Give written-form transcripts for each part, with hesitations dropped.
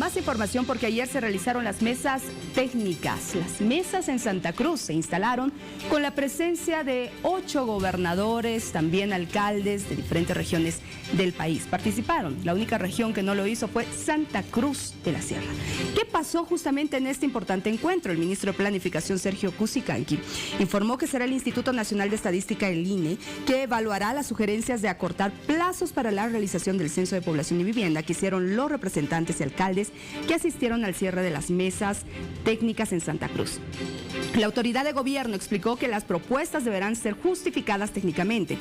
Más información porque ayer se realizaron las mesas técnicas. Las mesas en Santa Cruz se instalaron con la presencia de 8 gobernadores, también alcaldes de diferentes regiones del país. Participaron. La única región que no lo hizo fue Santa Cruz de la Sierra. ¿Qué pasó justamente en este importante encuentro? El ministro de Planificación, Sergio Cusicanqui, informó que será el Instituto Nacional de Estadística, el INE, que evaluará las sugerencias de acortar plazos para la realización del Censo de Población y Vivienda que hicieron los representantes y alcaldes que asistieron al cierre de las mesas técnicas en Santa Cruz. La autoridad de gobierno explicó que las propuestas deberán ser justificadas técnicamente.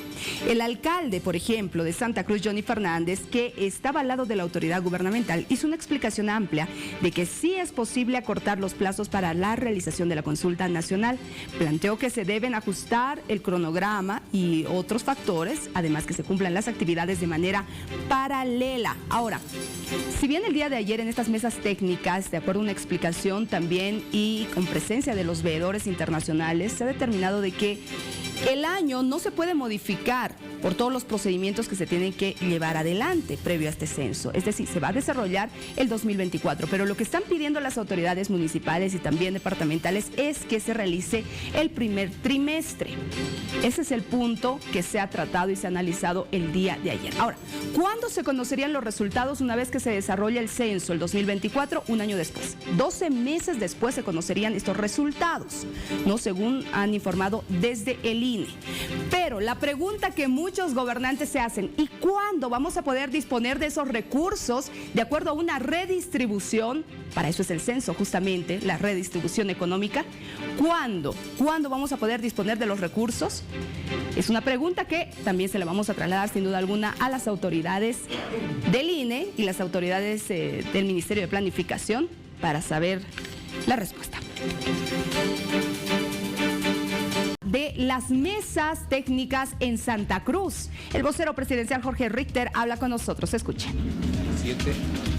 El alcalde, por ejemplo, de Santa Cruz, Johnny Fernández, que estaba al lado de la autoridad gubernamental, hizo una explicación amplia de que sí es posible acortar los plazos para la realización de la consulta nacional. Planteó que se deben ajustar el cronograma y otros factores, además que se cumplan las actividades de manera paralela. Ahora, si bien el día de ayer en estas mesas técnicas, de acuerdo a una explicación también y con presencia de los veedores internacionales, se ha determinado de que el año no se puede modificar por todos los procedimientos que se tienen que llevar adelante previo a este censo. Es decir, se va a desarrollar el 2024, pero lo que están pidiendo las autoridades municipales y también departamentales es que se realice el primer trimestre. Ese es el punto que se ha tratado y se ha analizado el día de ayer. Ahora, ¿cuándo se conocerían los resultados una vez que se desarrolle el censo? El 2024, un año después. 12 meses después se conocerían estos resultados, ¿no? Según han informado desde el INE. Pero la pregunta que muchos gobernantes se hacen, ¿y cuándo vamos a poder disponer de esos recursos de acuerdo a una redistribución? Para eso es el censo, justamente, la redistribución económica. ¿Cuándo? ¿Cuándo vamos a poder disponer de los recursos? Es una pregunta que también se la vamos a trasladar sin duda alguna a las autoridades del INE y las autoridades del Ministerio de Planificación para saber la respuesta. De las mesas técnicas en Santa Cruz. El vocero presidencial Jorge Richter habla con nosotros. Escuchen.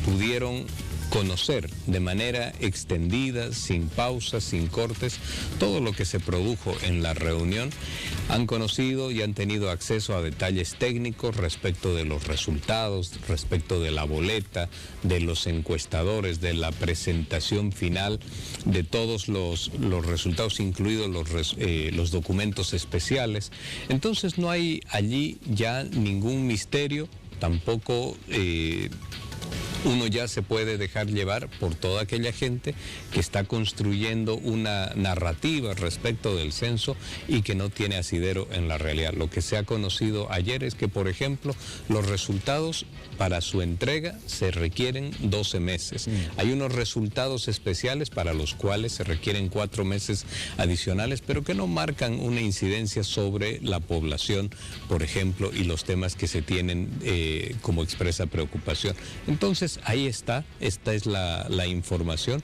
Pudieron conocer de manera extendida, sin pausas, sin cortes, todo lo que se produjo en la reunión. Han conocido y han tenido acceso a detalles técnicos respecto de los resultados, respecto de la boleta, de los encuestadores, de la presentación final de todos los resultados, incluidos los documentos especiales. Entonces no hay allí ya ningún misterio, tampoco uno ya se puede dejar llevar por toda aquella gente que está construyendo una narrativa respecto del censo y que no tiene asidero en la realidad. Lo que se ha conocido ayer es que, por ejemplo, los resultados para su entrega se requieren 12 meses. Hay unos resultados especiales para los cuales se requieren 4 meses adicionales, pero que no marcan una incidencia sobre la población, por ejemplo, y los temas que se tienen como expresa preocupación. Entonces, ahí está, esta es la información,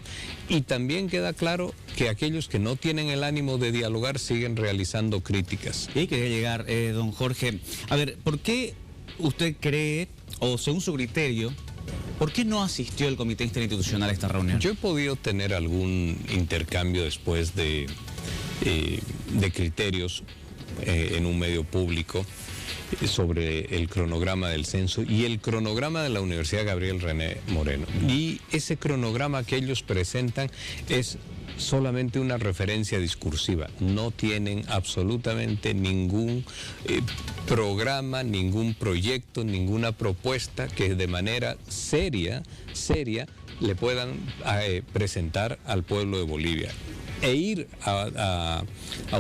y también queda claro que aquellos que no tienen el ánimo de dialogar siguen realizando críticas. Y ahí quería llegar, don Jorge. A ver, ¿por qué usted cree, o según su criterio, por qué no asistió el Comité Interinstitucional a esta reunión? Yo he podido tener algún intercambio después de criterios en un medio público sobre el cronograma del censo y el cronograma de la Universidad Gabriel René Moreno. Y ese cronograma que ellos presentan es solamente una referencia discursiva. No tienen absolutamente ningún programa, ningún proyecto, ninguna propuesta que de manera seria le puedan presentar al pueblo de Bolivia. E ir a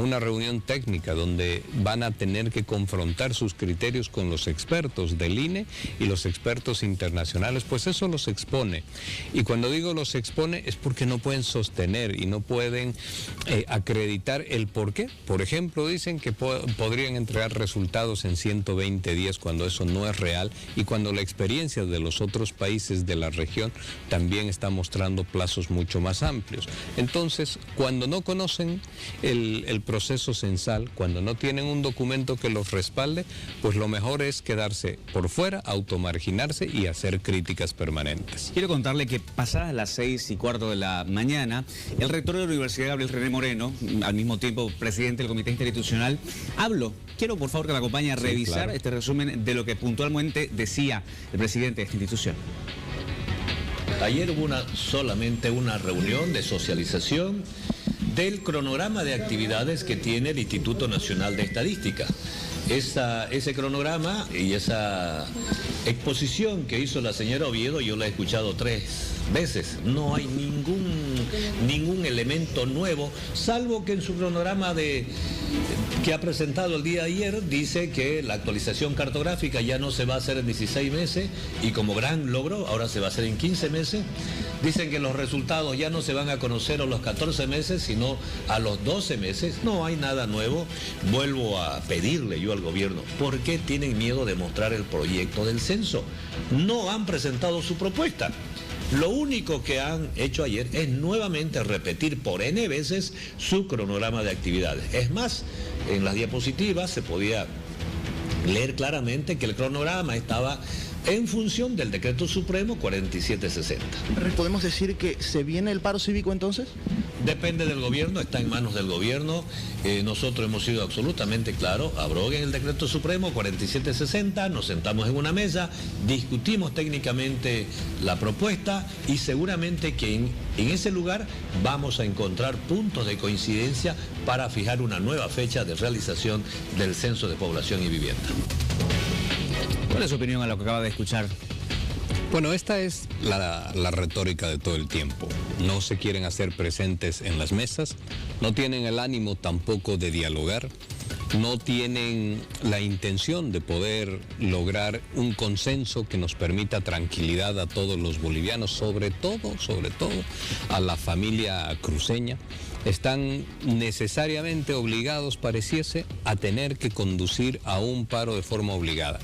una reunión técnica donde van a tener que confrontar sus criterios con los expertos del INE y los expertos internacionales, pues eso los expone. Y cuando digo los expone es porque no pueden sostener y no pueden acreditar el por qué. Por ejemplo, dicen que podrían entregar resultados en 120 días cuando eso no es real y cuando la experiencia de los otros países de la región también está mostrando plazos mucho más amplios. Entonces, cuando no conocen el proceso censal, cuando no tienen un documento que los respalde, pues lo mejor es quedarse por fuera, automarginarse y hacer críticas permanentes. Quiero contarle que pasadas las 6:15 de la mañana, el rector de la Universidad Gabriel René Moreno, al mismo tiempo presidente del Comité Interinstitucional, habló. Quiero por favor que me acompañe a revisar este resumen de lo que puntualmente decía el presidente de esta institución. Ayer hubo solamente una reunión de socialización del cronograma de actividades que tiene el Instituto Nacional de Estadística. Ese cronograma y esa exposición que hizo la señora Oviedo, yo la he escuchado 3 veces. No hay ningún elemento nuevo, salvo que en su cronograma que ha presentado el día de ayer dice que la actualización cartográfica ya no se va a hacer en 16 meses y como gran logro ahora se va a hacer en 15 meses. Dicen que los resultados ya no se van a conocer a los 14 meses, sino a los 12 meses. No hay nada nuevo. Vuelvo a pedirle yo al gobierno, ¿por qué tienen miedo de mostrar el proyecto del censo? No han presentado su propuesta. Lo único que han hecho ayer es nuevamente repetir por N veces su cronograma de actividades. Es más, en las diapositivas se podía leer claramente que el cronograma estaba en función del Decreto Supremo 4760. ¿Podemos decir que se viene el paro cívico entonces? Depende del gobierno, está en manos del gobierno. Nosotros hemos sido absolutamente claros, abroguen el Decreto Supremo 4760, nos sentamos en una mesa, discutimos técnicamente la propuesta y seguramente que en ese lugar vamos a encontrar puntos de coincidencia para fijar una nueva fecha de realización del Censo de Población y Vivienda. ¿Cuál es su opinión a lo que acaba de escuchar? Bueno, esta es la retórica de todo el tiempo. No se quieren hacer presentes en las mesas, no tienen el ánimo tampoco de dialogar, no tienen la intención de poder lograr un consenso que nos permita tranquilidad a todos los bolivianos, sobre todo a la familia cruceña. Están necesariamente obligados, pareciese, a tener que conducir a un paro de forma obligada.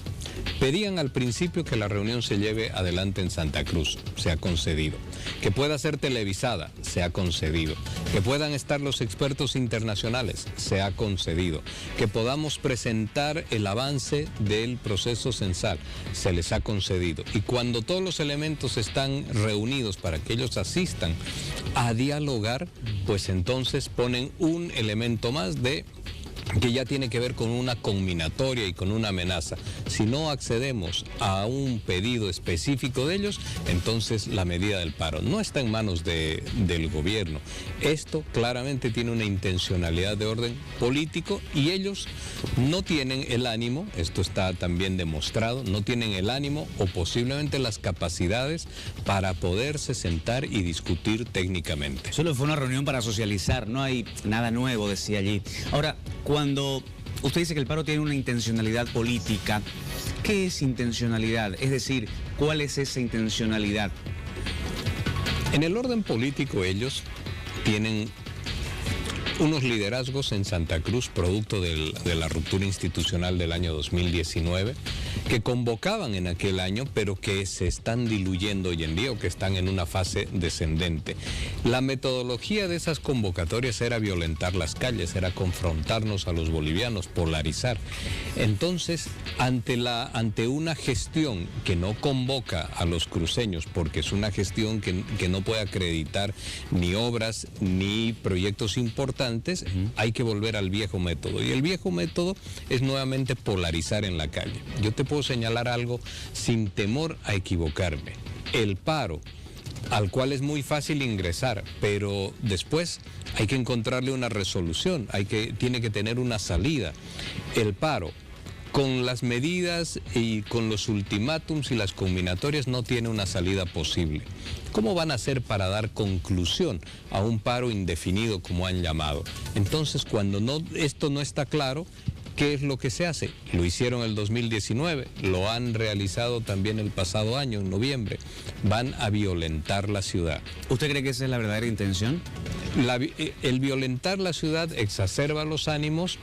Pedían al principio que la reunión se lleve adelante en Santa Cruz, se ha concedido. Que pueda ser televisada, se ha concedido. Que puedan estar los expertos internacionales, se ha concedido. Que podamos presentar el avance del proceso censal, se les ha concedido. Y cuando todos los elementos están reunidos para que ellos asistan a dialogar, pues entonces ponen un elemento más que ya tiene que ver con una conminatoria y con una amenaza. Si no accedemos a un pedido específico de ellos, entonces la medida del paro no está en manos del gobierno. Esto claramente tiene una intencionalidad de orden político y ellos no tienen el ánimo, esto está también demostrado, no tienen el ánimo o posiblemente las capacidades para poderse sentar y discutir técnicamente. Solo fue una reunión para socializar, no hay nada nuevo, decía allí. Ahora, cuando usted dice que el paro tiene una intencionalidad política, ¿qué es intencionalidad? Es decir, ¿cuál es esa intencionalidad? En el orden político ellos tienen unos liderazgos en Santa Cruz, producto de la ruptura institucional del año 2019, que convocaban en aquel año, pero que se están diluyendo hoy en día o que están en una fase descendente. La metodología de esas convocatorias era violentar las calles, era confrontarnos a los bolivianos, polarizar. Entonces, ante una gestión que no convoca a los cruceños, porque es una gestión que no puede acreditar ni obras ni proyectos importantes, hay que volver al viejo método. Y el viejo método es nuevamente polarizar en la calle. Yo te puedo señalar algo sin temor a equivocarme. El paro, al cual es muy fácil ingresar, pero después hay que encontrarle una resolución, tiene que tener una salida. El paro, con las medidas y con los ultimátums y las combinatorias, no tiene una salida posible. ¿Cómo van a hacer para dar conclusión a un paro indefinido, como han llamado? Entonces, cuando esto no está claro, ¿qué es lo que se hace? Lo hicieron el 2019, lo han realizado también el pasado año, en noviembre. Van a violentar la ciudad. ¿Usted cree que esa es la verdadera intención? El violentar la ciudad exacerba los ánimos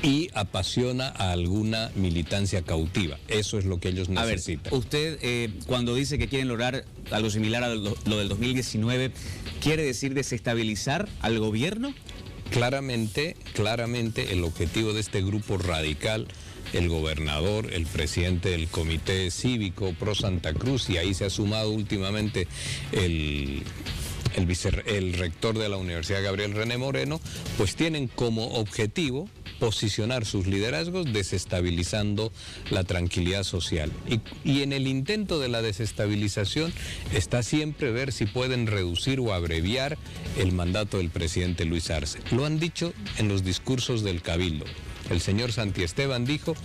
y apasiona a alguna militancia cautiva. Eso es lo que ellos necesitan. A ver, usted cuando dice que quieren lograr algo similar a lo del 2019, ¿quiere decir desestabilizar al gobierno? Claramente el objetivo de este grupo radical, el gobernador, el presidente del Comité Cívico Pro Santa Cruz, y ahí se ha sumado últimamente el el rector de la Universidad Gabriel René Moreno, pues tienen como objetivo posicionar sus liderazgos desestabilizando la tranquilidad social. Y en el intento de la desestabilización está siempre ver si pueden reducir o abreviar el mandato del presidente Luis Arce. Lo han dicho en los discursos del Cabildo. El señor Santiesteban dijo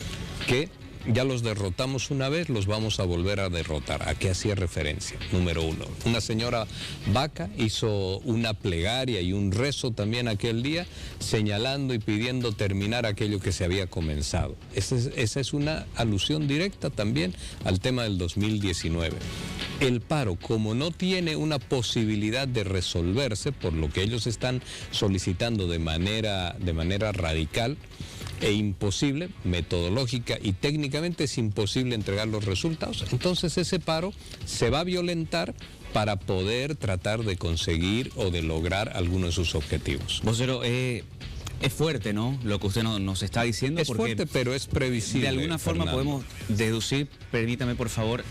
que ya los derrotamos una vez, los vamos a volver a derrotar. ¿A qué hacía referencia? Número uno, una señora Vaca hizo una plegaria y un rezo también aquel día, señalando y pidiendo terminar aquello que se había comenzado. Esa es una alusión directa también al tema del 2019. El paro, como no tiene una posibilidad de resolverse, por lo que ellos están solicitando de manera radical, e imposible, metodológica y técnicamente es imposible entregar los resultados, entonces ese paro se va a violentar para poder tratar de conseguir o de lograr alguno de sus objetivos. Vocero, es fuerte, ¿no?, lo que usted nos está diciendo. Es fuerte, pero es previsible. De alguna forma podemos deducir, permítame por favor,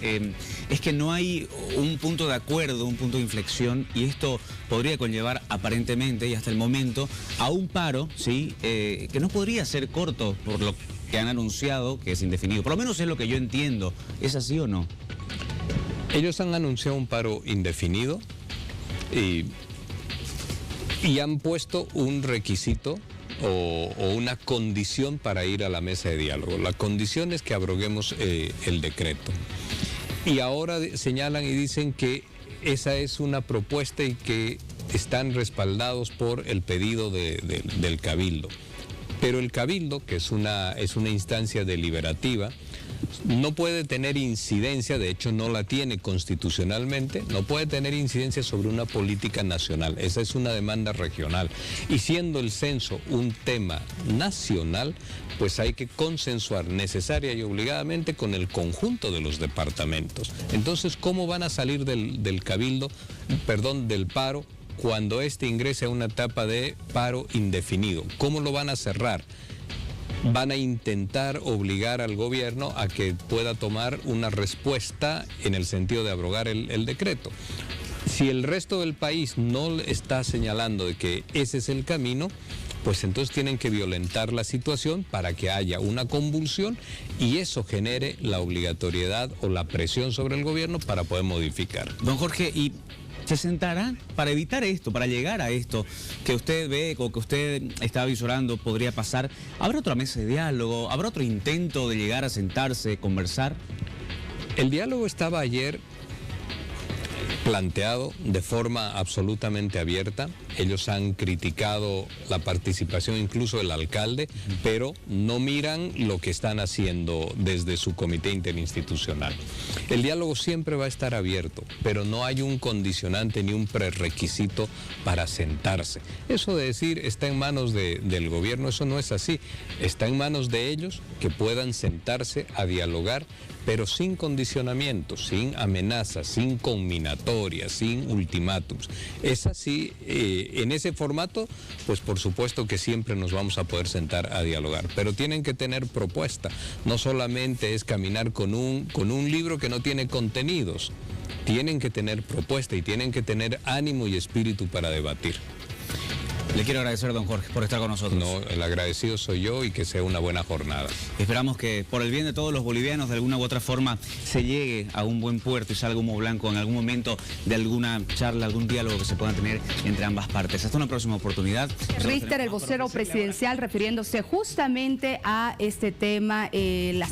es que no hay un punto de acuerdo, un punto de inflexión, y esto podría conllevar aparentemente y hasta el momento a un paro, ¿sí?, que no podría ser corto por lo que han anunciado, que es indefinido. Por lo menos es lo que yo entiendo. ¿Es así o no? Ellos han anunciado un paro indefinido y han puesto un requisito o una condición para ir a la mesa de diálogo. La condición es que abroguemos el decreto. Y ahora señalan y dicen que esa es una propuesta y que están respaldados por el pedido del Cabildo. Pero el Cabildo, que es una instancia deliberativa, no puede tener incidencia, de hecho no la tiene constitucionalmente, no puede tener incidencia sobre una política nacional. Esa es una demanda regional. Y siendo el censo un tema nacional, pues hay que consensuar necesaria y obligadamente con el conjunto de los departamentos. Entonces, ¿cómo van a salir del paro cuando este ingrese a una etapa de paro indefinido? ¿Cómo lo van a cerrar? Van a intentar obligar al gobierno a que pueda tomar una respuesta en el sentido de abrogar el decreto. Si el resto del país no está señalando de que ese es el camino, pues entonces tienen que violentar la situación para que haya una convulsión y eso genere la obligatoriedad o la presión sobre el gobierno para poder modificar. Don Jorge, ¿y se sentará para evitar esto, para llegar a esto que usted ve o que usted está visorando podría pasar? ¿Habrá otra mesa de diálogo? ¿Habrá otro intento de llegar a sentarse, conversar? El diálogo estaba ayer planteado de forma absolutamente abierta. Ellos han criticado la participación incluso del alcalde, pero no miran lo que están haciendo desde su comité interinstitucional. El diálogo siempre va a estar abierto, pero no hay un condicionante ni un prerequisito para sentarse. Eso de decir está en manos del gobierno, eso no es así. Está en manos de ellos que puedan sentarse a dialogar, pero sin condicionamientos, sin amenazas, sin conminatorias, sin ultimátums. Es así, en ese formato, pues por supuesto que siempre nos vamos a poder sentar a dialogar, pero tienen que tener propuesta. No solamente es caminar con un libro que no tiene contenidos, tienen que tener propuesta y tienen que tener ánimo y espíritu para debatir. Le quiero agradecer, don Jorge, por estar con nosotros. No, el agradecido soy yo y que sea una buena jornada. Esperamos que por el bien de todos los bolivianos, de alguna u otra forma, se llegue a un buen puerto y salga humo blanco en algún momento de alguna charla, algún diálogo que se pueda tener entre ambas partes. Hasta una próxima oportunidad. Richter, el vocero presidencial, refiriéndose justamente a este tema, las